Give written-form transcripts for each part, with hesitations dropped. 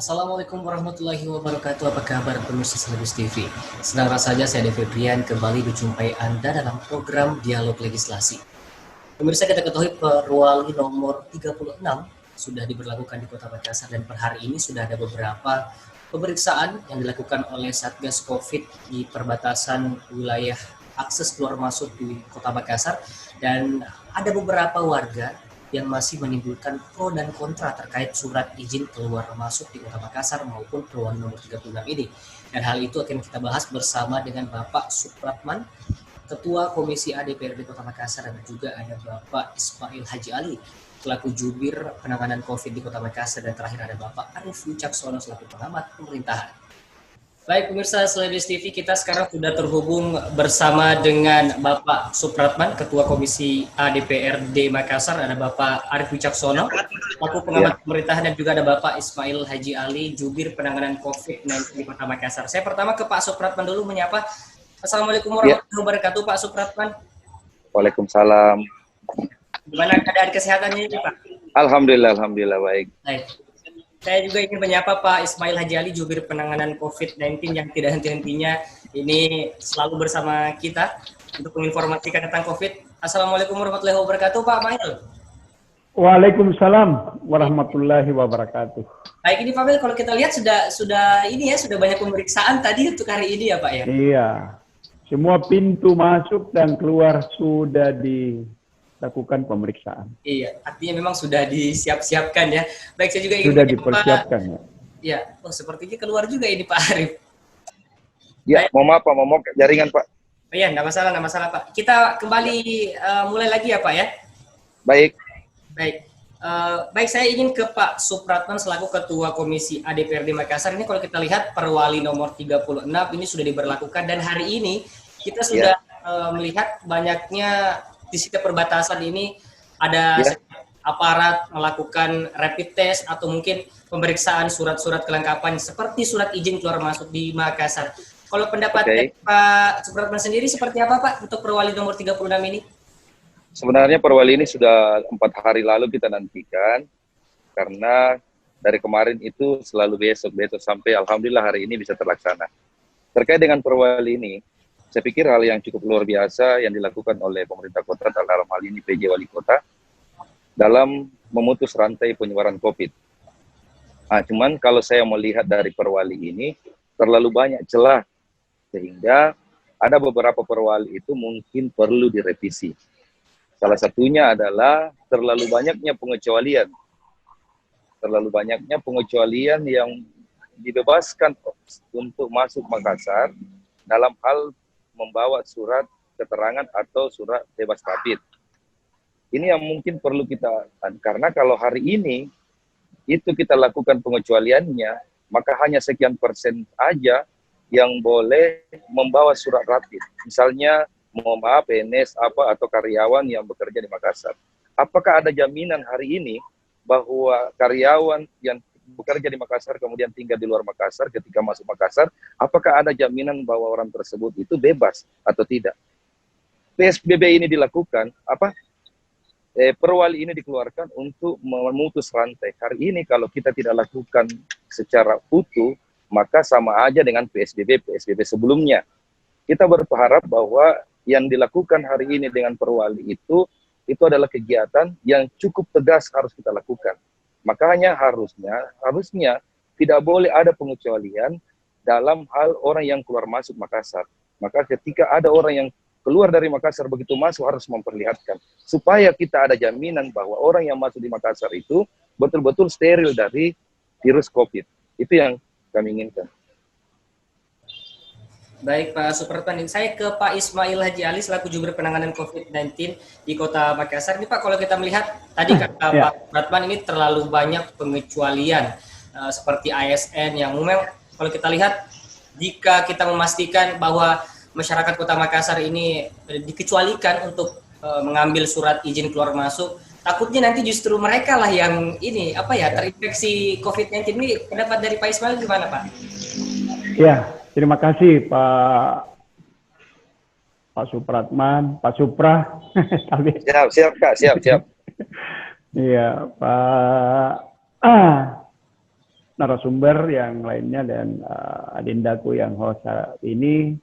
Assalamualaikum warahmatullahi wabarakatuh. Apa kabar pemirsa Selebis TV? Senang rasanya saya Devi Brian kembali menjumpai Anda dalam program Dialog Legislasi. Pemirsa, kita ketahui Perwali nomor 36 sudah diberlakukan di Kota Makassar dan per hari ini sudah ada beberapa pemeriksaan yang dilakukan oleh Satgas Covid di perbatasan wilayah akses keluar masuk di Kota Makassar, dan ada beberapa warga yang masih menimbulkan pro dan kontra terkait surat izin keluar masuk di Kota Makassar maupun Perwali nomor 36 ini. Dan hal itu akan kita bahas bersama dengan Bapak Supratman, Ketua Komisi A DPRD Kota Makassar, dan juga ada Bapak Ismail Haji Ali selaku jubir penanganan COVID di Kota Makassar, dan terakhir ada Bapak Arief Wicaksono selaku pengamat pemerintahan. Baik pemirsa Selebis TV, kita sekarang sudah terhubung bersama dengan Bapak Supratman, Ketua Komisi A DPRD Makassar, ada Bapak Arief Wicaksono selaku pengamat pemerintahan, dan juga ada Bapak Ismail Haji Ali, jubir penanganan COVID-19 di Kota Makassar. Saya pertama ke Pak Supratman dulu menyapa. Assalamualaikum warahmatullahi wabarakatuh, Pak Supratman. Waalaikumsalam. Gimana keadaan kesehatannya ini, Pak? Alhamdulillah baik. Baik. Saya juga ingin menyapa Pak Ismail Haji Ali, jubir penanganan COVID-19 yang tidak henti-hentinya ini selalu bersama kita untuk menginformasikan tentang COVID. Assalamualaikum warahmatullahi wabarakatuh, Pak Mail. Waalaikumsalam warahmatullahi wabarakatuh. Baik, ini Pak Mail, kalau kita lihat sudah banyak pemeriksaan tadi untuk hari ini ya, Pak ya? Iya. Semua pintu masuk dan keluar sudah dilakukan pemeriksaan. Iya, artinya memang sudah disiap-siapkan ya. Baik, saya juga ingin sudah dipersiapkan ya. Ya, sepertinya keluar juga ini Pak Arief. Ya, mau jaringan Pak. Oh iya, nggak masalah Pak. Kita kembali mulai lagi ya Pak ya. Baik. Baik, saya ingin ke Pak Supratman selaku Ketua Komisi A DPRD Makassar. Ini kalau kita lihat Perwali nomor 36 ini sudah diberlakukan, dan hari ini kita sudah melihat banyaknya di setiap perbatasan ini ada aparat melakukan rapid test atau mungkin pemeriksaan surat-surat kelengkapan seperti surat izin keluar masuk di Makassar. Kalau pendapat dari Pak Supratman sendiri seperti apa Pak untuk Perwali nomor 36 ini? Sebenarnya Perwali ini sudah 4 hari lalu kita nantikan, karena dari kemarin itu selalu besok sampai alhamdulillah hari ini bisa terlaksana. Terkait dengan Perwali ini, saya pikir hal yang cukup luar biasa yang dilakukan oleh pemerintah kota dalam hal ini PJ Wali Kota dalam memutus rantai penyebaran COVID. Cuman kalau saya melihat dari Perwali ini terlalu banyak celah, sehingga ada beberapa Perwali itu mungkin perlu direvisi. Salah satunya adalah terlalu banyaknya pengecualian yang dibebaskan untuk masuk Makassar dalam hal membawa surat keterangan atau surat bebas COVID. Ini yang mungkin perlu kita, karena kalau hari ini itu kita lakukan pengecualiannya, maka hanya sekian persen aja yang boleh membawa surat rapid. Misalnya, mohon maaf, PNS atau karyawan yang bekerja di Makassar. Apakah ada jaminan hari ini bahwa karyawan yang bekerja di Makassar kemudian tinggal di luar Makassar ketika masuk Makassar, apakah ada jaminan bahwa orang tersebut itu bebas atau tidak? PSBB ini dilakukan, Perwali ini dikeluarkan untuk memutus rantai. Hari ini kalau kita tidak lakukan secara utuh, maka sama aja dengan PSBB sebelumnya. Kita berharap bahwa yang dilakukan hari ini dengan Perwali itu adalah kegiatan yang cukup tegas harus kita lakukan. Makanya harusnya tidak boleh ada pengecualian dalam hal orang yang keluar masuk Makassar. Maka ketika ada orang yang keluar dari Makassar begitu masuk harus memperlihatkan, supaya kita ada jaminan bahwa orang yang masuk di Makassar itu betul-betul steril dari virus COVID. Itu yang kami inginkan. Baik Pak Supratman, saya ke Pak Ismail Haji Ali selaku jubir penanganan COVID-19 di Kota Makassar. Ini Pak, kalau kita melihat tadi kata Pak Supratman ini terlalu banyak pengecualian seperti ASN yang memang kalau kita lihat, jika kita memastikan bahwa masyarakat Kota Makassar ini dikecualikan untuk mengambil surat izin keluar masuk, takutnya nanti justru mereka lah yang terinfeksi COVID-19. Ini pendapat dari Pak Ismail gimana Pak? Ya, terima kasih Pak Supratman, Pak Supra. Siap Kak, siap. Iya Pak. narasumber yang lainnya dan adindaku yang host saat ini.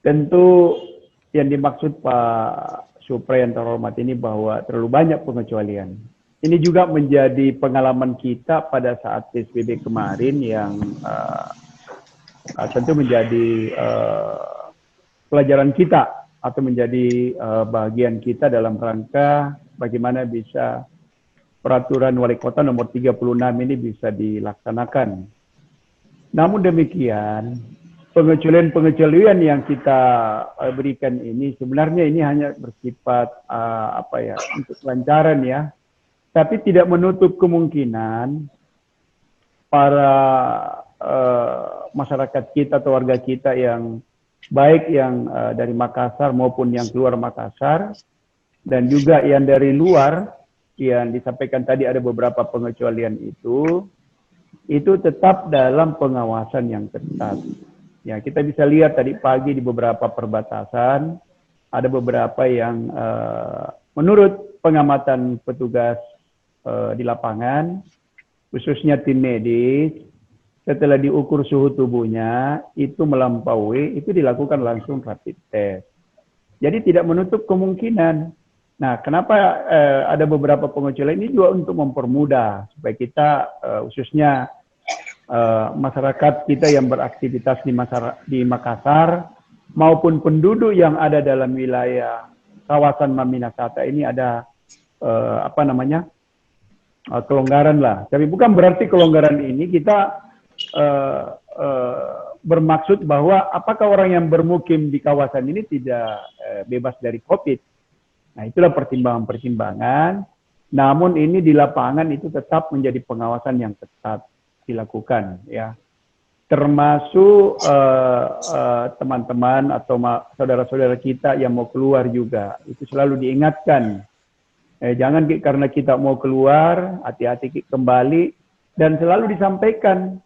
Tentu yang dimaksud Pak Supra yang terhormat ini bahwa terlalu banyak pengecualian. Ini juga menjadi pengalaman kita pada saat PSBB kemarin yang tentu menjadi pelajaran kita atau menjadi bagian kita dalam rangka bagaimana bisa peraturan wali kota nomor 36 ini bisa dilaksanakan. Namun demikian, pengecualian yang kita berikan ini sebenarnya ini hanya bersifat untuk kelancaran ya, tapi tidak menutup kemungkinan para masyarakat kita atau warga kita yang baik yang dari Makassar maupun yang keluar Makassar dan juga yang dari luar yang disampaikan tadi ada beberapa pengecualian itu tetap dalam pengawasan yang ketat. Ya, kita bisa lihat tadi pagi di beberapa perbatasan ada beberapa yang menurut pengamatan petugas di lapangan, khususnya tim medis, setelah diukur suhu tubuhnya itu melampaui, itu dilakukan langsung rapid test. Jadi tidak menutup kemungkinan. Nah, kenapa ada beberapa pengecualian ini juga untuk mempermudah supaya kita khususnya masyarakat kita yang beraktivitas di Makassar maupun penduduk yang ada dalam wilayah kawasan Maminasata ini ada kelonggaran lah. Tapi bukan berarti kelonggaran ini kita bermaksud bahwa apakah orang yang bermukim di kawasan ini tidak bebas dari COVID. Nah, itulah pertimbangan-pertimbangan. Namun ini di lapangan itu tetap menjadi pengawasan yang ketat dilakukan, ya. Termasuk teman-teman atau saudara-saudara kita yang mau keluar juga itu selalu diingatkan. Jangan karena kita mau keluar, hati-hati kembali dan selalu disampaikan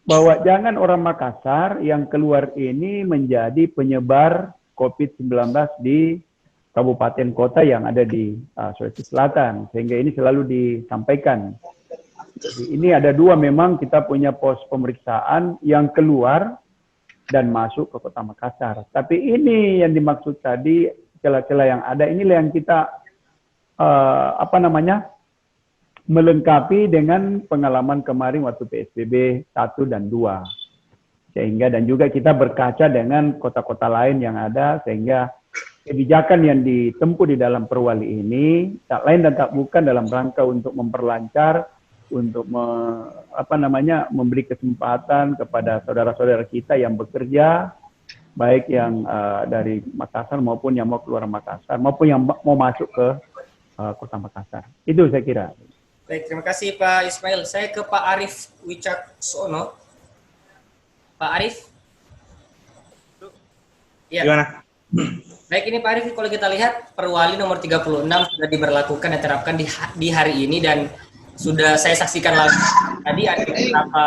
bahwa jangan orang Makassar yang keluar ini menjadi penyebar COVID-19 di kabupaten kota yang ada di Sulawesi Selatan, sehingga ini selalu disampaikan. Jadi ini ada dua memang kita punya pos pemeriksaan yang keluar dan masuk ke kota Makassar. Tapi ini yang dimaksud tadi celah-celah yang ada inilah yang kita melengkapi dengan pengalaman kemarin waktu PSBB 1 dan 2. Sehingga dan juga kita berkaca dengan kota-kota lain yang ada sehingga kebijakan yang ditempuh di dalam Perwali ini tak lain dan tak bukan dalam rangka untuk memperlancar, untuk memberi kesempatan kepada saudara-saudara kita yang bekerja, baik yang dari Makassar maupun yang mau keluar Makassar, maupun yang mau masuk ke kota Makassar. Itu saya kira. Baik, terima kasih Pak Ismail. Saya ke Pak Arif Wicaksono. Pak Arif? Ya. Gimana? Baik, ini Pak Arif, kalau kita lihat Perwali nomor 36 sudah diberlakukan dan diterapkan di hari ini dan sudah saya saksikan langsung. Tadi ada beberapa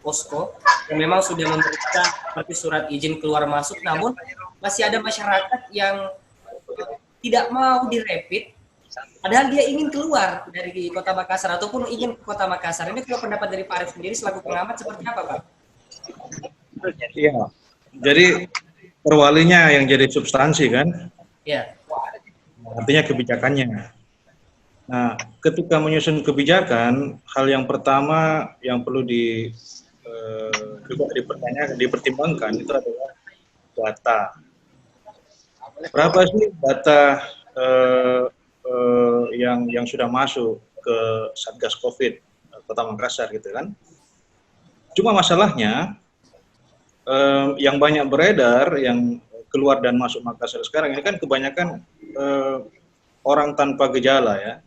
posko yang memang sudah memberikan seperti surat izin keluar masuk, namun masih ada masyarakat yang tidak mau direpit, padahal dia ingin keluar dari kota Makassar ataupun ingin ke kota Makassar. Ini kalau pendapat dari Pak Arif sendiri selaku pengamat seperti apa, Pak? Iya, jadi Perwalinya yang jadi substansi kan? Iya. Artinya kebijakannya. Nah, ketika menyusun kebijakan, hal yang pertama yang perlu dipertimbangkan itu adalah data. Berapa sih data yang sudah masuk ke Satgas COVID Kota Makassar gitu kan? Cuma masalahnya yang banyak beredar, yang keluar dan masuk Makassar sekarang ini kan kebanyakan orang tanpa gejala ya.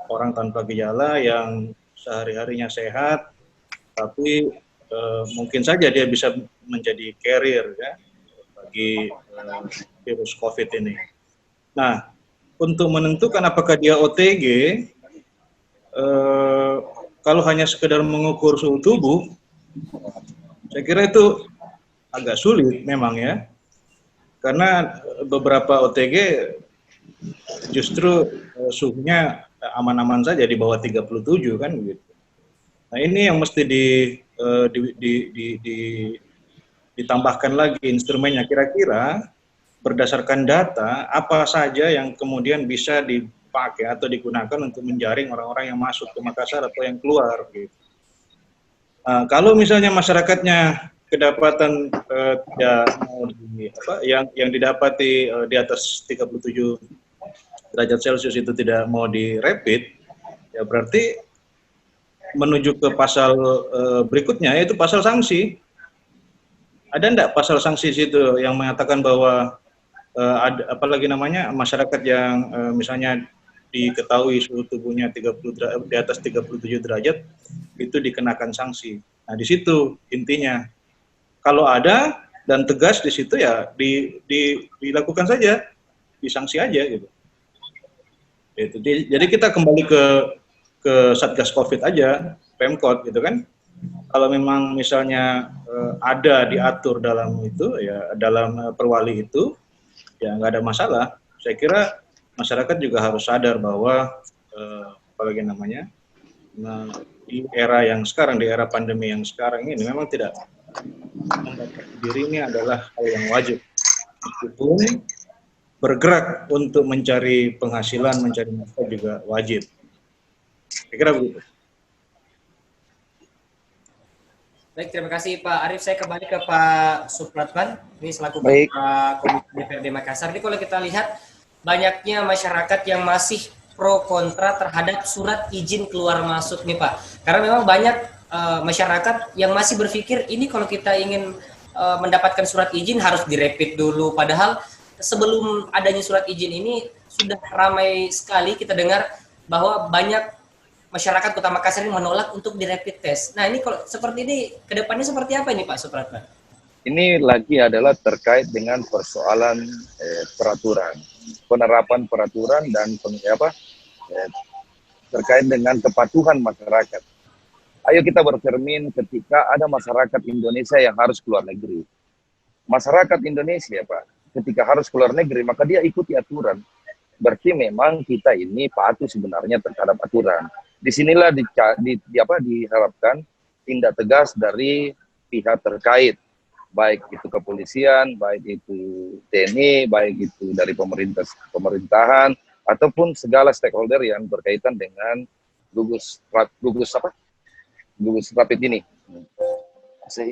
Orang tanpa gejala yang sehari-harinya sehat, tapi mungkin saja dia bisa menjadi carrier ya bagi virus COVID ini. Nah, untuk menentukan apakah dia OTG, kalau hanya sekedar mengukur suhu tubuh, saya kira itu agak sulit memang ya, karena beberapa OTG justru suhunya aman-aman saja di bawah 37 kan begitu. Nah, ini yang mesti ditambahkan lagi instrumennya. Kira-kira berdasarkan data apa saja yang kemudian bisa dipakai atau digunakan untuk menjaring orang-orang yang masuk ke Makassar atau yang keluar. Gitu. Kalau misalnya masyarakatnya kedapatan yang didapati di atas 37 derajat Celcius itu tidak mau dirapid, ya berarti menuju ke pasal berikutnya, yaitu pasal sanksi. Ada enggak pasal sanksi situ yang mengatakan bahwa ada, apalagi namanya, masyarakat yang misalnya diketahui suhu tubuhnya di atas 37 derajat itu dikenakan sanksi. Nah, di situ intinya. Kalau ada dan tegas di situ ya dilakukan saja, disanksi aja gitu. Jadi kita kembali ke Satgas Covid aja, Pemkot gitu kan. Kalau memang misalnya ada diatur dalam itu ya, dalam perwali itu ya nggak ada masalah. Saya kira masyarakat juga harus sadar bahwa apalagi namanya, di era yang sekarang, di era pandemi yang sekarang ini memang tidak membatasi diri ini adalah hal yang wajib. Meskipun bergerak untuk mencari penghasilan, mencari nafkah juga wajib. Saya kira begitu. Baik, terima kasih Pak Arief. Saya kembali ke Pak Supratman, ini selaku Ketua Komisi DPRD Makassar. Ini kalau kita lihat banyaknya masyarakat yang masih pro kontra terhadap surat izin keluar masuk nih Pak. Karena memang banyak masyarakat yang masih berpikir ini kalau kita ingin mendapatkan surat izin harus direpit dulu. Padahal sebelum adanya surat izin ini sudah ramai sekali kita dengar bahwa banyak masyarakat Kota Makassar ini menolak untuk di rapid test. Nah, ini kalau seperti ini, ke depannya seperti apa ini Pak Supratman? Ini lagi adalah terkait dengan persoalan peraturan, penerapan peraturan dan terkait dengan kepatuhan masyarakat. Ayo kita bercermin ketika ada masyarakat Indonesia yang harus keluar negeri. Masyarakat Indonesia, Pak, ketika harus keluar negeri, maka dia ikuti aturan. Berarti memang kita ini patuh sebenarnya terhadap aturan. Disinilah diharapkan tindak tegas dari pihak terkait, baik itu kepolisian, baik itu TNI, baik itu dari pemerintahan, ataupun segala stakeholder yang berkaitan dengan gugus rapid ini.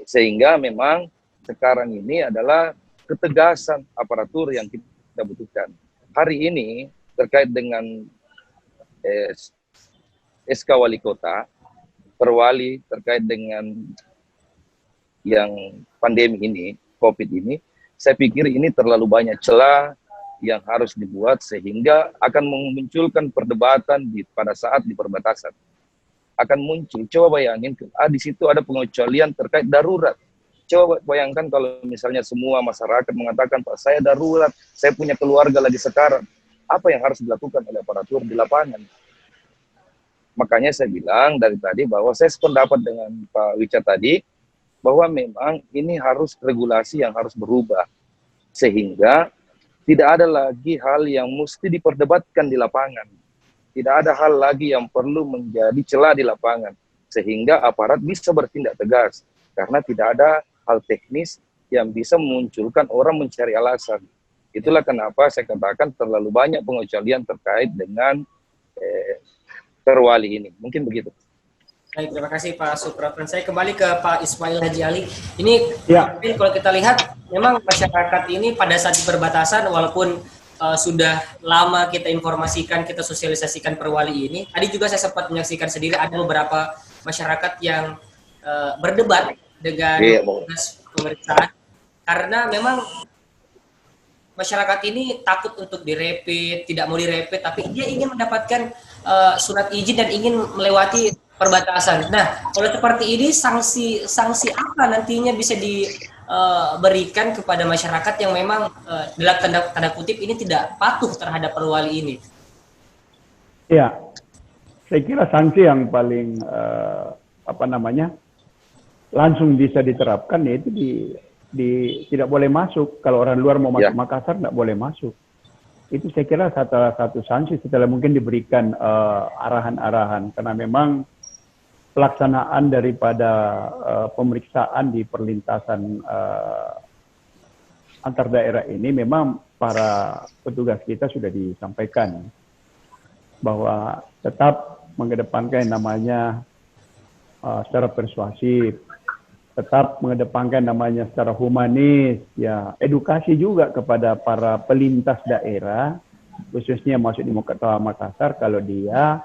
Sehingga memang sekarang ini adalah ketegasan aparatur yang kita butuhkan. Hari ini terkait dengan SK Wali Kota, Perwali terkait dengan yang pandemi ini, COVID ini, saya pikir ini terlalu banyak celah yang harus dibuat sehingga akan memunculkan perdebatan pada saat di perbatasan. Akan muncul, coba bayangin, di situ ada pengecualian terkait darurat. Coba bayangkan kalau misalnya semua masyarakat mengatakan, Pak, saya darurat, saya punya keluarga lagi sekarang. Apa yang harus dilakukan oleh aparatur di lapangan? Makanya saya bilang dari tadi bahwa saya sependapat dengan Pak Wicca tadi, bahwa memang ini harus regulasi yang harus berubah. Sehingga tidak ada lagi hal yang mesti diperdebatkan di lapangan. Tidak ada hal lagi yang perlu menjadi celah di lapangan. Sehingga aparat bisa bertindak tegas. Karena tidak ada hal teknis yang bisa memunculkan orang mencari alasan. Itulah kenapa saya katakan terlalu banyak pengecualian terkait dengan Perwali ini. Mungkin begitu. Baik, terima kasih Pak Supratman. Saya kembali ke Pak Ismail Haji Ali. Ini ya, kalau kita lihat, memang masyarakat ini pada saat di perbatasan, walaupun sudah lama kita informasikan, kita sosialisasikan Perwali ini, tadi juga saya sempat menyaksikan sendiri ada beberapa masyarakat yang berdebat dengan pemeriksaan, karena memang masyarakat ini takut untuk direpit, tidak mau direpit, tapi dia ingin mendapatkan surat izin dan ingin melewati perbatasan. Nah, kalau seperti ini sanksi apa nantinya bisa diberikan kepada masyarakat yang memang dalam tanda kutip ini tidak patuh terhadap Perwali ini? Ya, saya kira sanksi yang paling langsung bisa diterapkan yaitu tidak boleh masuk. Kalau orang luar mau masuk Makassar tidak boleh masuk. Itu saya kira satu sanksi setelah mungkin diberikan arahan-arahan, karena memang pelaksanaan daripada pemeriksaan di perlintasan antar daerah ini memang para petugas kita sudah disampaikan bahwa tetap mengedepankan yang namanya secara persuasif, tetap mengedepankan namanya secara humanis, ya edukasi juga kepada para pelintas daerah, khususnya masuk di Kota Makassar, kalau dia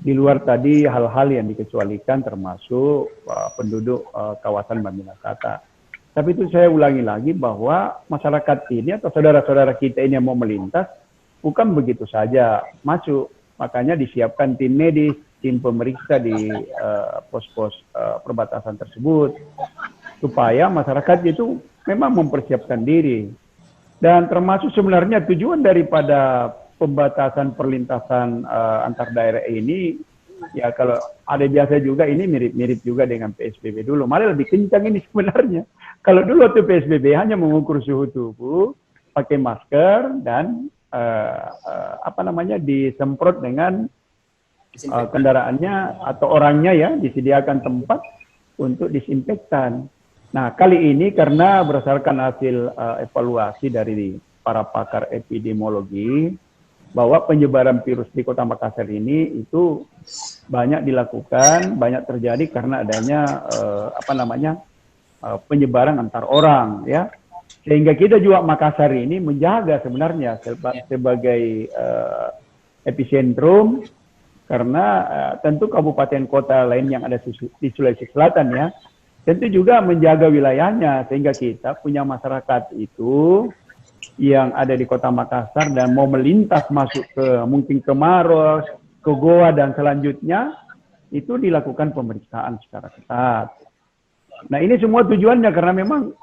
di luar tadi hal-hal yang dikecualikan termasuk penduduk kawasan Bamilasata. Tapi itu saya ulangi lagi bahwa masyarakat ini atau saudara-saudara kita ini yang mau melintas bukan begitu saja masuk, makanya disiapkan tim medis, tim pemeriksa di pos-pos perbatasan tersebut, supaya masyarakat itu memang mempersiapkan diri. Dan termasuk sebenarnya tujuan daripada pembatasan perlintasan antar daerah ini, ya kalau ada biasa juga ini mirip-mirip juga dengan PSBB dulu, malah lebih kencang ini sebenarnya. Kalau dulu waktu PSBB hanya mengukur suhu tubuh, pakai masker, dan disemprot dengan kendaraannya atau orangnya, ya disediakan tempat untuk disinfektan. Nah, kali ini karena berdasarkan hasil evaluasi dari para pakar epidemiologi bahwa penyebaran virus di Kota Makassar ini itu banyak dilakukan, banyak terjadi karena adanya penyebaran antar orang, ya. Sehingga kita juga Makassar ini menjaga sebenarnya sebagai epicentrum, karena tentu kabupaten kota lain yang ada di Sulawesi Selatan, ya, tentu juga menjaga wilayahnya, sehingga kita punya masyarakat itu yang ada di Kota Makassar dan mau melintas masuk mungkin ke Maros, ke Goa dan selanjutnya itu dilakukan pemeriksaan secara ketat. Nah, ini semua tujuannya karena memang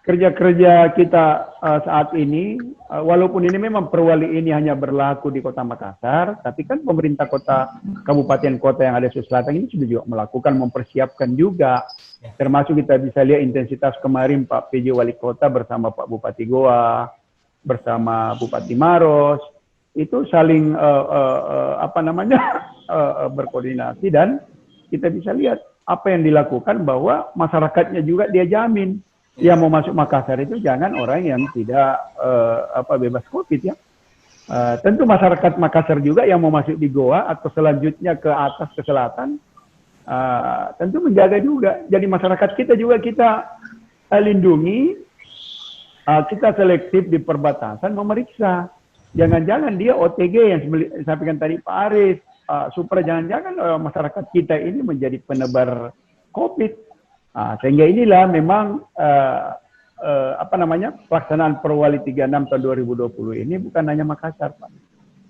kerja-kerja kita saat ini, walaupun ini memang perwali ini hanya berlaku di Kota Makassar, tapi kan pemerintah kota, kabupaten kota yang ada di Selatan ini sudah juga melakukan, mempersiapkan juga. Termasuk kita bisa lihat intensitas kemarin Pak PJ Wali Kota bersama Pak Bupati Goa, bersama Bupati Maros, itu saling berkoordinasi, dan kita bisa lihat apa yang dilakukan bahwa masyarakatnya juga dia jamin. Yang mau masuk Makassar itu jangan orang yang tidak bebas COVID, ya. Tentu masyarakat Makassar juga yang mau masuk di Goa atau selanjutnya ke atas ke selatan, tentu menjaga juga. Jadi masyarakat kita juga kita lindungi, kita selektif di perbatasan memeriksa. Jangan-jangan dia OTG yang disampaikan tadi Pak Aris, supaya jangan-jangan masyarakat kita ini menjadi penebar COVID. Sehingga inilah memang pelaksanaan Perwali 36 tahun 2020 ini bukan hanya Makassar, Pak.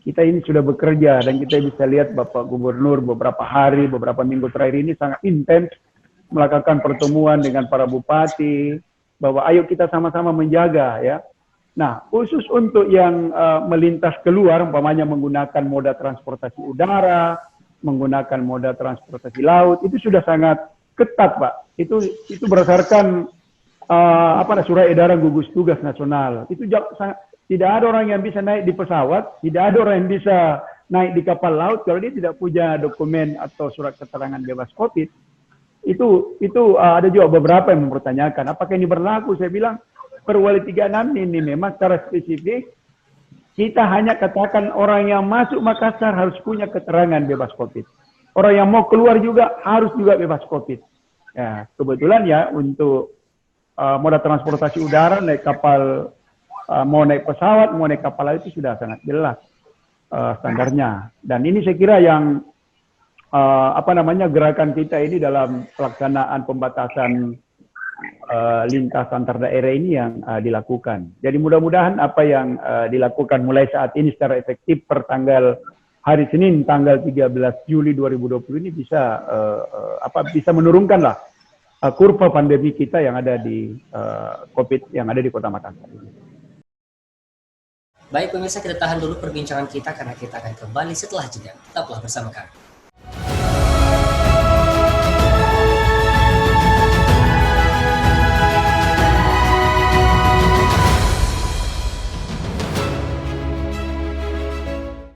Kita ini sudah bekerja dan kita bisa lihat Bapak Gubernur beberapa hari, beberapa minggu terakhir ini sangat intens melakukan pertemuan dengan para bupati bahwa ayo kita sama-sama menjaga, ya. Nah, khusus untuk yang melintas keluar, umpamanya menggunakan moda transportasi udara, menggunakan moda transportasi laut, itu sudah sangat ketat, Pak. Itu berdasarkan surat edaran gugus tugas nasional. Itu tidak ada orang yang bisa naik di pesawat, tidak ada orang yang bisa naik di kapal laut kalau dia tidak punya dokumen atau surat keterangan bebas COVID. Itu ada juga beberapa yang mempertanyakan apakah ini berlaku. Saya bilang Perwali 36 ini memang secara spesifik kita hanya katakan orang yang masuk Makassar harus punya keterangan bebas COVID. Orang yang mau keluar juga harus juga bebas COVID. Ya, kebetulan ya untuk moda transportasi udara, naik kapal, mau naik pesawat, mau naik kapal laut itu sudah sangat jelas standarnya. Dan ini saya kira yang gerakan kita ini dalam pelaksanaan pembatasan lintas antar daerah ini yang dilakukan. Jadi mudah-mudahan apa yang dilakukan mulai saat ini secara efektif per hari Senin tanggal 13 Juli 2020 ini bisa bisa menurunkanlah kurva pandemi kita yang ada di COVID yang ada di Kota Makassar. Baik pemirsa, kita tahan dulu perbincangan kita karena kita akan kembali setelah jeda. Tetaplah bersama kami.